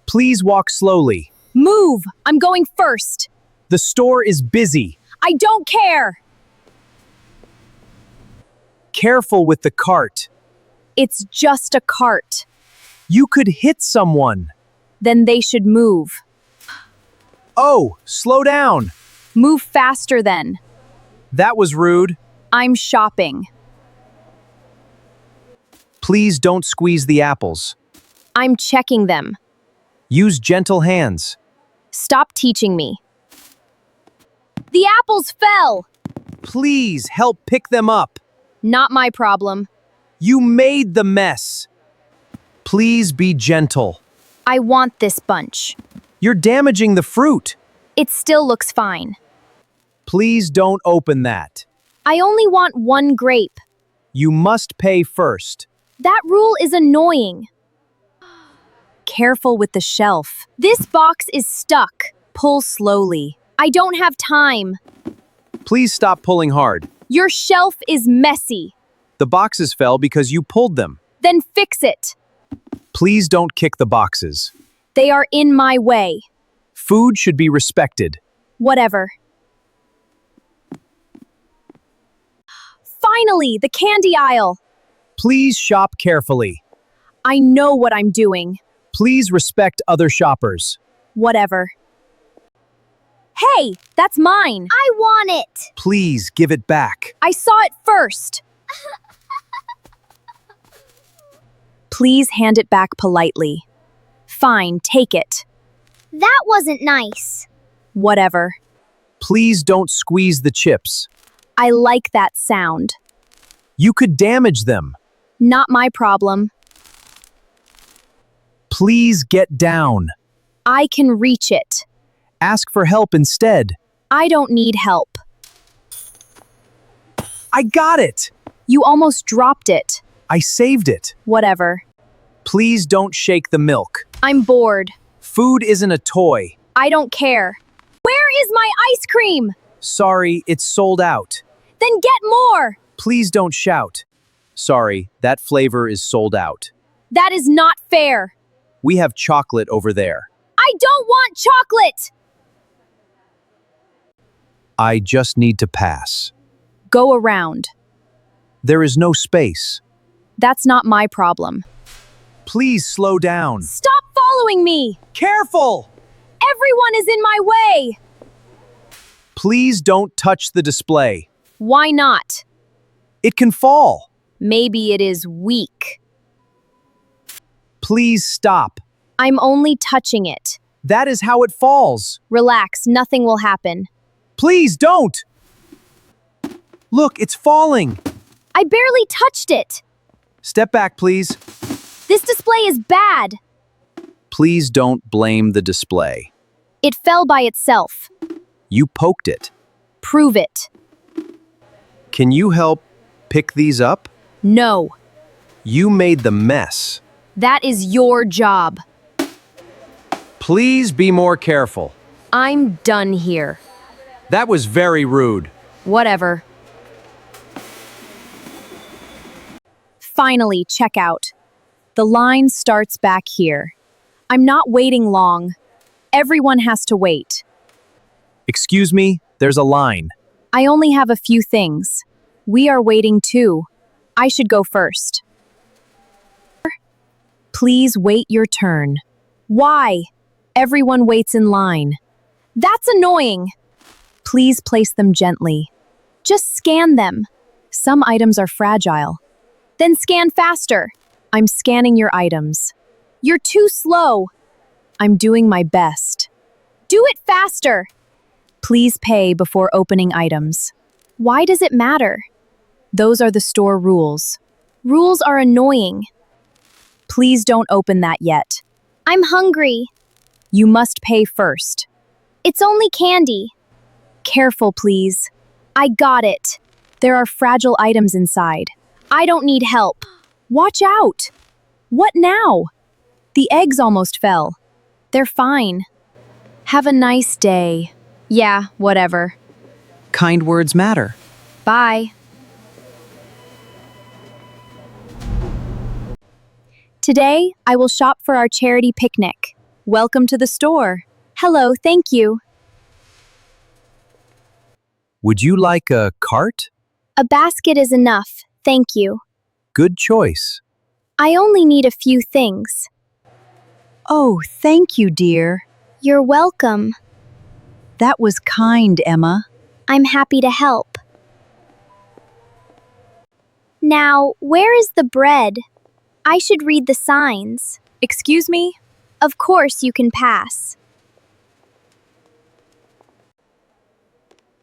Please walk slowly. Move! I'm going first. The store is busy. I don't care. Careful with the cart. It's just a cart. You could hit someone. Then they should move. Oh, slow down. Move faster then. That was rude. I'm shopping. Please don't squeeze the apples. I'm checking them. Use gentle hands. Stop teaching me. The apples fell. Please help pick them up. Not my problem. You made the mess. Please be gentle. I want this bunch. You're damaging the fruit. It still looks fine. Please don't open that. I only want one grape. You must pay first. That rule is annoying. Careful with the shelf. This box is stuck. Pull slowly. I don't have time. Please stop pulling hard. Your shelf is messy. The boxes fell because you pulled them. Then fix it. Please don't kick the boxes. They are in my way. Food should be respected. Whatever. Finally, the candy aisle. Please shop carefully. I know what I'm doing. Please respect other shoppers. Whatever. Hey, that's mine. I want it. Please give it back. I saw it first. Please hand it back politely. Fine, take it. That wasn't nice. Whatever. Please don't squeeze the chips. I like that sound. You could damage them. Not my problem. Please get down. I can reach it. Ask for help instead. I don't need help. I got it. You almost dropped it. I saved it. Whatever. Please don't shake the milk. I'm bored. Food isn't a toy. I don't care. Where is my ice cream? Sorry, it's sold out. Then get more. Please don't shout. Sorry, that flavor is sold out. That is not fair. We have chocolate over there. I don't want chocolate. I just need to pass. Go around. There is no space. That's not my problem. Please slow down. Stop following me. Careful! Everyone is in my way. Please don't touch the display. Why not? It can fall. Maybe it is weak. Please stop. I'm only touching it. That is how it falls. Relax, nothing will happen. Please don't! Look, it's falling. I barely touched it. Step back, please. This display is bad. Please don't blame the display. It fell by itself. You poked it. Prove it. Can you help pick these up? No. You made the mess. That is your job. Please be more careful. I'm done here. That was very rude. Whatever. Finally, checkout. The line starts back here. I'm not waiting long. Everyone has to wait. Excuse me, there's a line. I only have a few things. We are waiting too. I should go first. Please wait your turn. Why? Everyone waits in line. That's annoying. Please place them gently. Just scan them. Some items are fragile. Then scan faster. I'm scanning your items. You're too slow. I'm doing my best. Do it faster. Please pay before opening items. Why does it matter? Those are the store rules. Rules are annoying. Please don't open that yet. I'm hungry. You must pay first. It's only candy. Careful, please. I got it. There are fragile items inside. I don't need help. Watch out. What now? The eggs almost fell. They're fine. Have a nice day. Yeah, whatever. Kind words matter. Bye. Today, I will shop for our charity picnic. Welcome to the store. Hello, thank you. Would you like a cart? A basket is enough, thank you. Good choice. I only need a few things. Oh, thank you, dear. You're welcome. That was kind, Emma. I'm happy to help. Now, where is the bread? I should read the signs. Excuse me? Of course you can pass.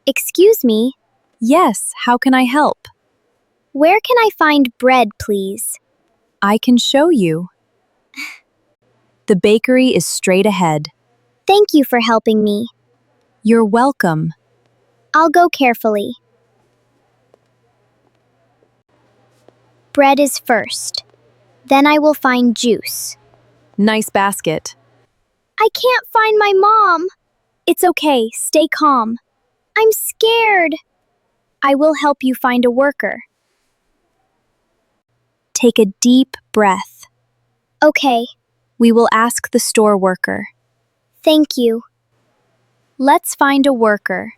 Excuse me, Yes, how can I help? where can I find bread, please? I can show you. The bakery is straight ahead. Thank you for helping me. You're welcome. I'll go carefully. Bread is first. Then I will find juice. Nice basket. I can't find my mom. It's okay, stay calm. I'm scared. I will help you find a worker. Take a deep breath. Okay, We will ask the store worker. thank you. Let's find a worker.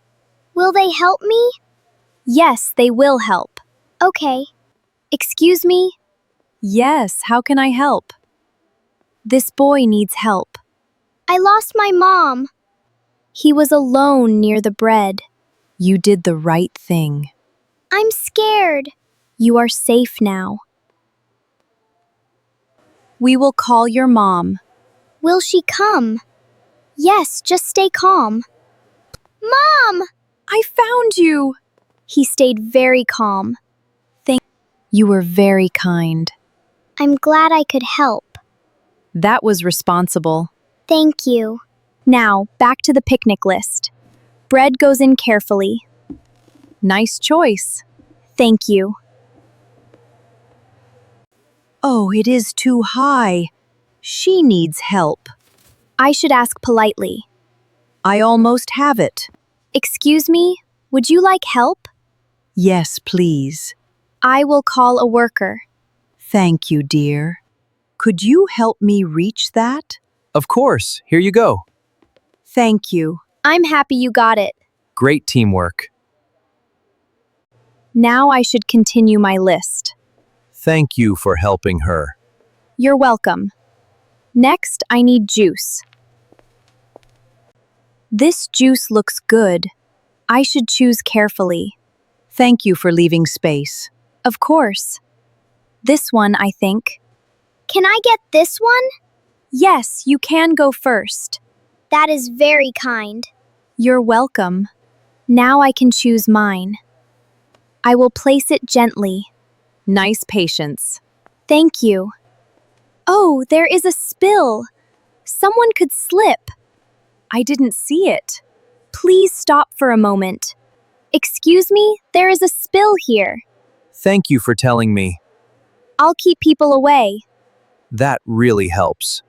Will they help me? Yes, they will help. Okay. Excuse me? Yes, how can I help? This boy needs help. I lost my mom. He was alone near the bread. You did the right thing. I'm scared. You are safe now. We will call your mom. Will she come? Yes, just stay calm. Mom! I found you. He stayed very calm. You were very kind. I'm glad I could help. That was responsible. Thank you. Now, back to the picnic list. Bread goes in carefully. Nice choice. Thank you. Oh, it is too high. She needs help. I should ask politely. I almost have it. Excuse me, would you like help? Yes, please. I will call a worker. Thank you, dear. Could you help me reach that? Of course, here you go. Thank you. I'm happy you got it. Great teamwork. Now I should continue my list. Thank you for helping her. You're welcome. Next, I need juice. This juice looks good. I should choose carefully. Thank you for leaving space. Of course. This one, I think. Can I get this one? Yes, you can go first. That is very kind. You're welcome. Now I can choose mine. I will place it gently. Nice patience. Thank you. Oh, there is a spill. Someone could slip. I didn't see it. Please stop for a moment. Excuse me, there is a spill here. Thank you for telling me. I'll keep people away. That really helps.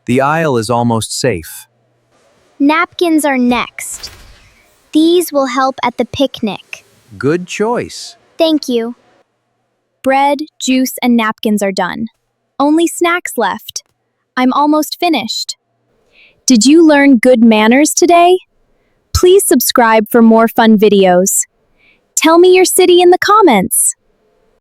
The aisle is almost safe. Napkins are next. These will help at the picnic. Good choice. Thank you. Bread, juice, and napkins are done. Only snacks left. I'm almost finished. Did you learn good manners today? Please subscribe for more fun videos. Tell me your city in the comments.